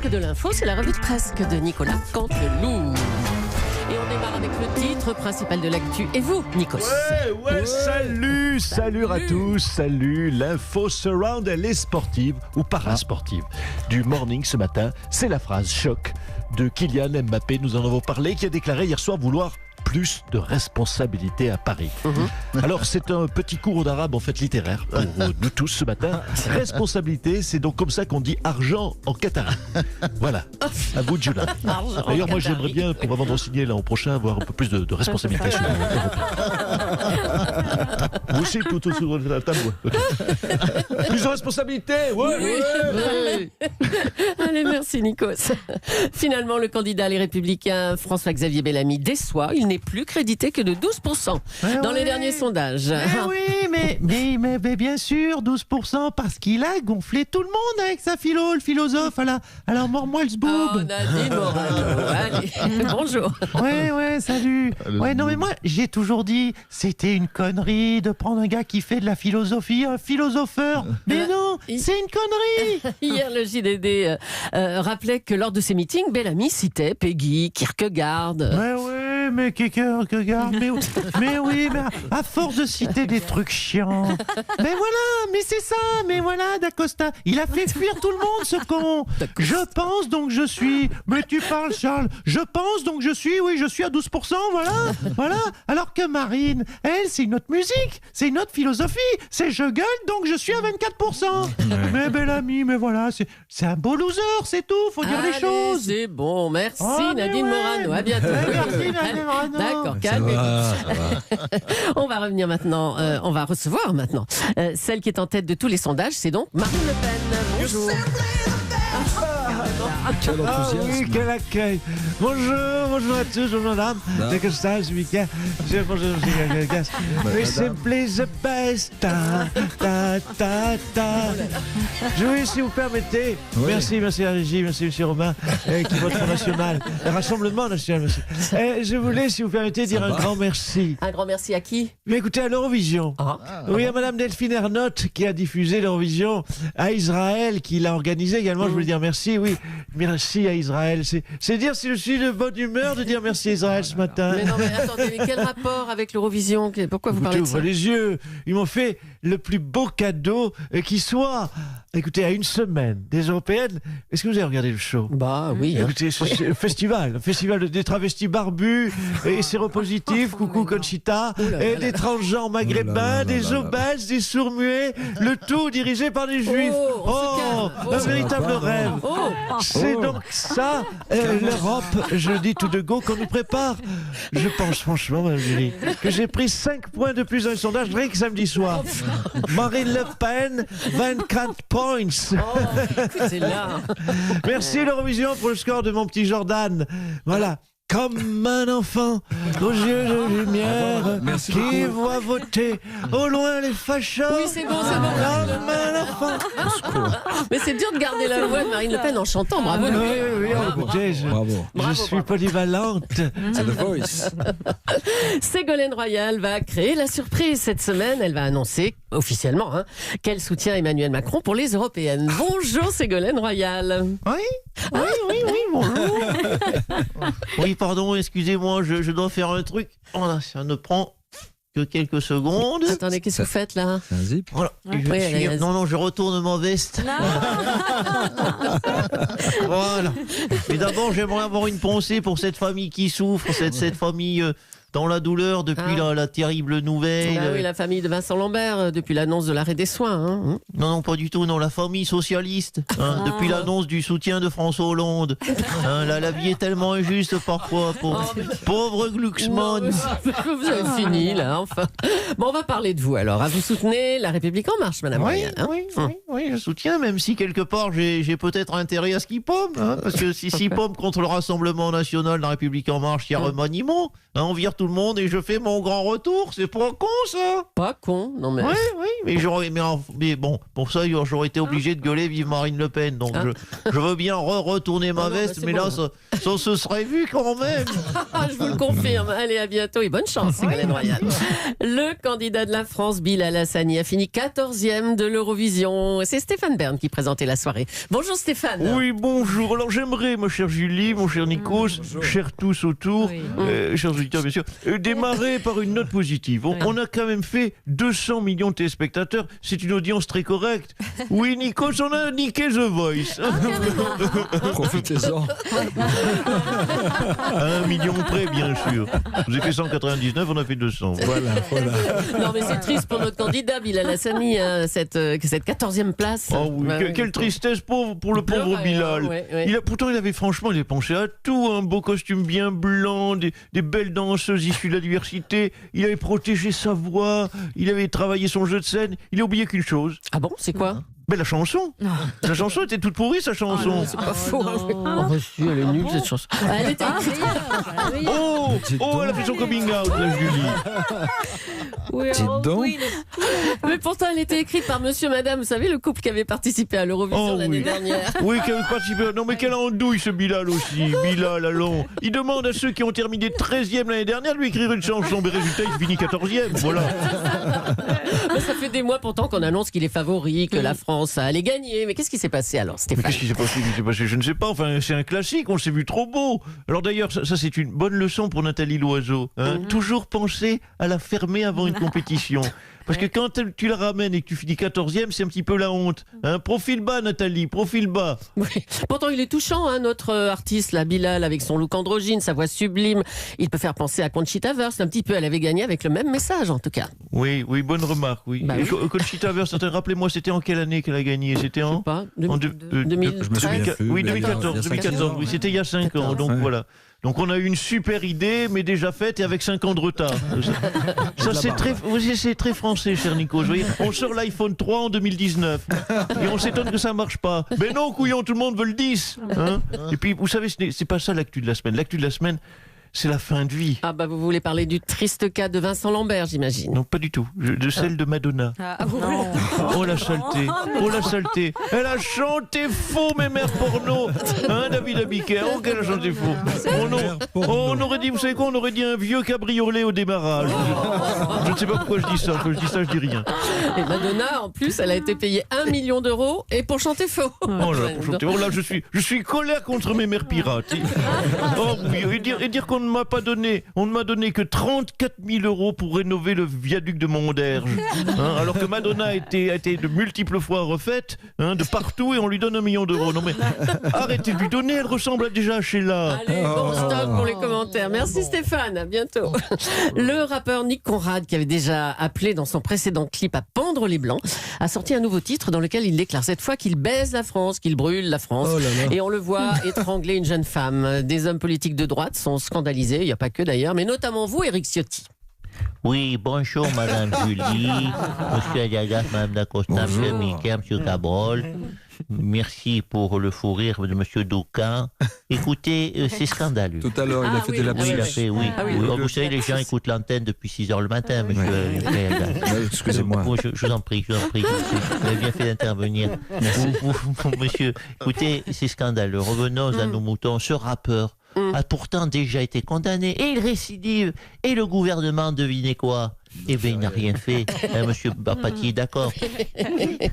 presque de l'info, c'est la revue de presse de Nicolas Canteloup. Et on démarre avec le titre principal de l'actu. Et vous, Nikos? Ouais, salut à tous, salut. L'info surround, elle est sportive ou parasportive. Du morning ce matin, c'est la phrase choc de Kylian Mbappé, nous en avons parlé, qui a déclaré hier soir vouloir plus de responsabilité à Paris. Alors c'est un petit cours d'arabe en fait littéraire pour nous tous ce matin. Responsabilité, c'est donc comme ça qu'on dit argent en qatari. Voilà, à vous de Julien. D'ailleurs moi j'aimerais bien pour avant de signer l'an prochain avoir un peu plus de responsabilité sur vous aussi tout sur la table. Okay. Plus de responsabilité. Ouais. Allez, merci Nikos. Finalement, le candidat Les Républicains François-Xavier Bellamy déçoit. Il n'est plus crédité que de 12% dans les derniers sondages. Mais bien sûr, 12% parce qu'il a gonflé tout le monde avec sa philo, le philosophe. Alors mords-moi le zboob. Oh, Nadine Morano. Allez, bonjour. Ouais, salut. Ouais, non mais moi, j'ai toujours dit, c'était une connerie de prendre un gars qui fait de la philosophie, un philosopheur. Mais non, c'est une connerie. Hier, le JDD rappelait que lors de ses meetings, Bellamy citait Peggy, Kierkegaard. Mais Kierkegaard, mais oui, mais à force de citer des trucs chiants. Mais c'est ça, d'Acosta. Il a fait fuir tout le monde, ce con. Je pense donc je suis. Mais tu parles, Charles. Je pense donc je suis à 12%, voilà. Alors que Marine, elle, c'est une autre musique, c'est une autre philosophie. C'est je gueule donc je suis à 24%. Mais Bellamy, mais voilà, c'est un beau loser, c'est tout, faut dire les choses. C'est bon, merci Nadine Morano, à bientôt. Merci Nadine Morano. D'accord, calmez-vous. On va revenir maintenant, on va recevoir maintenant celle qui est en tête de tous les sondages, c'est donc Marine Le Pen. Bonjour. Quel enthousiasme. Quel accueil. Bonjour à tous, bonjour madame. Que ça, ce week-end. We simply the best. Oui, si vous permettez. Merci la régie, merci monsieur Romain, qui vote Front National. Le Rassemblement National, monsieur. Je voulais, si vous permettez, dire un grand merci. Un grand merci à qui? Mais écoutez, à l'Eurovision. Oui, à madame Delphine Ernotte, qui a diffusé l'Eurovision, à Israël, qui l'a organisé également. Je voulais dire merci, oui. Merci à Israël. C'est dire si je suis de bonne humeur de dire merci à Israël ce matin. Mais non, mais attendez, mais quel rapport avec l'Eurovision? Pourquoi vous parlez de ça? Ouvrez les yeux. Ils m'ont fait le plus beau cadeau qui soit. Écoutez, à une semaine des Européennes. Est-ce que vous avez regardé le show? Bah oui. Écoutez, c'est un festival des travestis barbus et séropositifs, coucou Conchita, et des transgenres maghrébins, des obèses, des sourds-muets, le tout dirigé par des juifs. Un véritable rêve. C'est donc ça, l'Europe, je dis tout de go, qu'on nous prépare. Je pense franchement, Mme Julie, que j'ai pris 5 points de plus dans le sondage rien que samedi soir. Marine Le Pen, 24 points. Écoutez là. Merci l'Eurovision pour le score de mon petit Jordan. Voilà. Comme un enfant aux yeux de lumière qui voit voter au loin les fachos. Oui, c'est bon. Comme un enfant. Mais c'est dur de garder la voix de Marine Le Pen en chantant. Bravo. Oui, écoutez, je suis polyvalente. C'est The Voice. Ségolène Royal va créer la surprise cette semaine. Elle va annoncer officiellement qu'elle soutient Emmanuel Macron pour les européennes. Bonjour Ségolène Royal. Oui, bonjour. Oui, pardon, excusez-moi, je dois faire un truc. Voilà, ça ne prend que quelques secondes. Attendez, qu'est-ce que vous faites là? C'est un zip. Voilà. Non, je retourne ma veste. Voilà. Mais d'abord, j'aimerais avoir une pensée pour cette famille qui souffre, cette famille dans la douleur depuis la terrible nouvelle. Ah oui, la famille de Vincent Lambert, depuis l'annonce de l'arrêt des soins. Non, pas du tout, non, la famille socialiste, depuis l'annonce du soutien de François Hollande. La vie est tellement injuste parfois, pauvre Glucksmann. Vous avez fini là, enfin. Bon, on va parler de vous alors. Vous soutenez La République En Marche, madame Royal, Oui, je soutiens, même si quelque part j'ai peut-être intérêt à ce qu'il pomme, parce que si pomme contre le Rassemblement National, La République En Marche, il y a remaniement, on vire tout le monde et je fais mon grand retour. C'est pas con ça. Pas con, non mais. Oui, mais bon, pour ça j'aurais été obligé de gueuler vive Marine Le Pen. Donc je veux bien retourner ma veste, mais bon. Là ça se serait vu quand même. Je vous le confirme. Allez, à bientôt et bonne chance, Ségolène Royal. Le candidat de la France, Bilal Hassani, a fini 14e de l'Eurovision. et c'est Stéphane Bern qui présentait la soirée. Bonjour Stéphane. Oui, bonjour. Alors j'aimerais, ma chère Julie, mon cher Nikos, chers tous autour, chers auditeurs bien sûr, démarrer par une note positive. On a quand même fait 200 millions de téléspectateurs. C'est une audience très correcte. Oui, Nikos, on a niqué The Voice. Profitez-en. À 1 million près, bien sûr. Vous avez fait 199, on a fait 200. Voilà. Non mais c'est triste pour notre candidat Bilal Hassani, cette 14e place. Oh oui, quelle tristesse pour le pauvre Bilal. Pourtant, il avait pensé à tout. Un beau costume bien blanc, des belles danseuses issues de la diversité. Il avait protégé sa voix, il avait travaillé son jeu de scène. Il a oublié qu'une chose. Ah bon, c'est quoi? Mais la chanson. La chanson était toute pourrie, sa chanson. Non, c'est pas faux. Oh, si, elle est nulle, cette chanson. Elle était elle a fait son coming out, la Julie. Mais pourtant, elle était écrite par monsieur, madame. Vous savez, le couple qui avait participé à l'Eurovision l'année dernière. Oui, qui avait participé. Non, mais quelle andouille, ce Bilal aussi. Bilal, allons. Il demande à ceux qui ont terminé 13e l'année dernière de lui écrire une chanson. Mais résultat, il finit 14e. Voilà. Mais ça fait des mois pourtant qu'on annonce qu'il est favori, que la France allait gagner. Mais qu'est-ce qui s'est passé alors, Stéphane? Qu'est-ce qui s'est passé? Je ne sais pas. Enfin, c'est un classique. On s'est vu trop beau. Alors d'ailleurs, ça c'est une bonne leçon pour Nathalie Loiseau. Toujours penser à la fermer avant une compétition. Parce que quand tu la ramènes et que tu finis 14e, c'est un petit peu la honte. Profil bas, Nathalie, profil bas. Oui. Pourtant, il est touchant, notre artiste, la Bilal, avec son look androgyne, sa voix sublime. Il peut faire penser à Conchita Wurst. Un petit peu, elle avait gagné avec le même message, en tout cas. Oui, bonne remarque, oui. Bah, Conchita Wurst, rappelez-moi, c'était en quelle année qu'elle a gagné? C'était en 2013. Oui, 2014. Oui, c'était il y a 5 ans, donc voilà. Donc on a eu une super idée, mais déjà faite et avec 5 ans de retard. Ça c'est très français, cher Nico. Vous voyez, on sort l'iPhone 3 en 2019 et on s'étonne que ça marche pas. Mais non, couillon, tout le monde veut le 10. Et puis, vous savez, c'est pas ça l'actu de la semaine. L'actu de la semaine, c'est la fin de vie. Ah bah vous voulez parler du triste cas de Vincent Lambert, j'imagine. Non, pas du tout. De celle de Madonna. Oh la saleté. Oh la saleté. Elle a chanté faux, mes mères porno. David Abiker. Oh, qu'elle a chanté faux. Oh non. On aurait dit, vous savez quoi, on aurait dit un vieux cabriolet au démarrage. Je ne sais pas pourquoi je dis ça. Quand je dis ça, je dis rien. Et Madonna, en plus, elle a été payée 1 million d'euros et pour chanter faux. Oh là, pour chanter. Oh là, je suis colère contre mes mères pirates. Oh oui, et dire qu'on ne m'a pas donné, on ne m'a donné que 34 000 euros pour rénover le viaduc de Monderge. Alors que Madonna a été de multiples fois refaite, de partout, et on lui donne 1 million d'euros. Non mais arrêtez de lui donner, elle ressemble à déjà Sheila. Allez, bon stop pour les commentaires. Merci Stéphane, à bientôt. Le rappeur Nick Conrad, qui avait déjà appelé dans son précédent clip à pendre les blancs, a sorti un nouveau titre dans lequel il déclare cette fois qu'il baise la France, qu'il brûle la France. Et on le voit étrangler une jeune femme. Des hommes politiques de droite sont scandalisés. Il n'y a pas que d'ailleurs, mais notamment vous, Éric Ciotti. Oui, bonjour Madame Julie, Monsieur Adiagas, Madame Dacosta, Monsieur Miquel, Monsieur Cabrol. Merci pour le fou rire de Monsieur Doucan. Écoutez, c'est scandaleux. Tout à l'heure, il a fait de la Oui, il a fait, oui. Vous savez, les gens écoutent l'antenne depuis 6 heures le matin, Monsieur excusez-moi. Je vous en prie. Vous avez bien fait d'intervenir. Monsieur, écoutez, c'est scandaleux. Revenons à nos moutons. Ce rappeur a pourtant déjà été condamné et il récidive. Et le gouvernement, devinez quoi? Eh bien, il n'a rien fait. Monsieur Bapati, d'accord.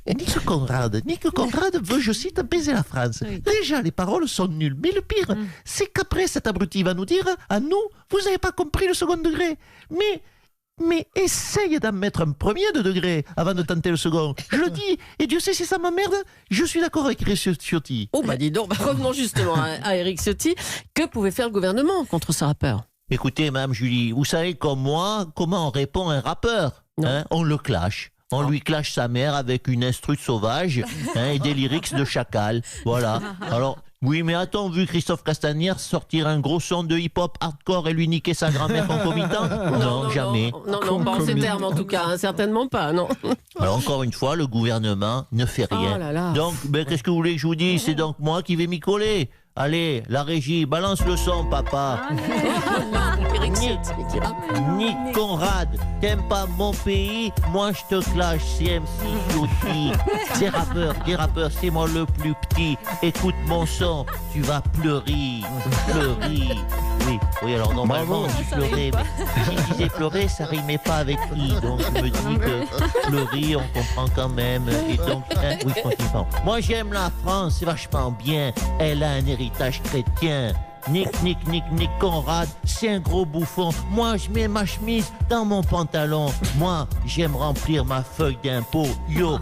Nick Conrad veut, je cite, baiser la France. Déjà, les paroles sont nulles. Mais le pire, c'est qu'après, cet abruti va nous dire, à nous, vous n'avez pas compris le second degré. Mais essaye d'en mettre un premier de degré avant de tenter le second. Je le dis, et Dieu sait si ça m'emmerde, je suis d'accord avec Éric Ciotti. Oh bah dis donc, revenons justement à Éric Ciotti. Que pouvait faire le gouvernement contre ce rappeur? Écoutez, Mme Julie, vous savez comme moi, comment on répond à un rappeur? On le clash. On lui clash sa mère avec une instru sauvage et des lyrics de chacal. Voilà. Alors, oui, mais a-t-on vu Christophe Castaner sortir un gros son de hip-hop hardcore et lui niquer sa grand-mère concomitant? Non, jamais. Non, pas en ces termes en tout cas, certainement pas, non. Alors encore une fois, le gouvernement ne fait rien. Oh là là. Donc, qu'est-ce que vous voulez que je vous dise? C'est donc moi qui vais m'y coller. Allez, la régie, balance le son, papa. Nick Conrad, t'aimes pas mon pays? Moi je te clash, CMC Ciotti. Des rappeurs, c'est moi le plus petit. Écoute mon son, tu vas pleurer. Oui, alors normalement, Bravo. on dit pleurer, mais si je disais pleurer, ça rimait pas avec i, donc je me dis que pleurer, on comprend quand même, et donc, hein, oui, continue. Moi, j'aime la France, c'est vachement bien, elle a un héritage chrétien. Nick Conrad, c'est un gros bouffon. Moi, je mets ma chemise dans mon pantalon. Moi, j'aime remplir ma feuille d'impôt. Yo.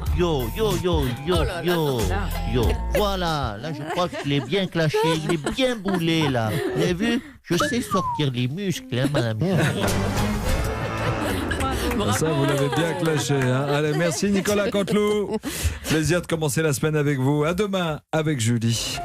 Voilà, là, je crois que je l'ai bien clashé. Il est bien boulé, là. Vous avez vu? Je sais sortir les muscles, hein, madame. Ça, vous l'avez bien clashé. Hein. Allez, merci Nicolas Canteloup. Plaisir de commencer la semaine avec vous. À demain avec Julie.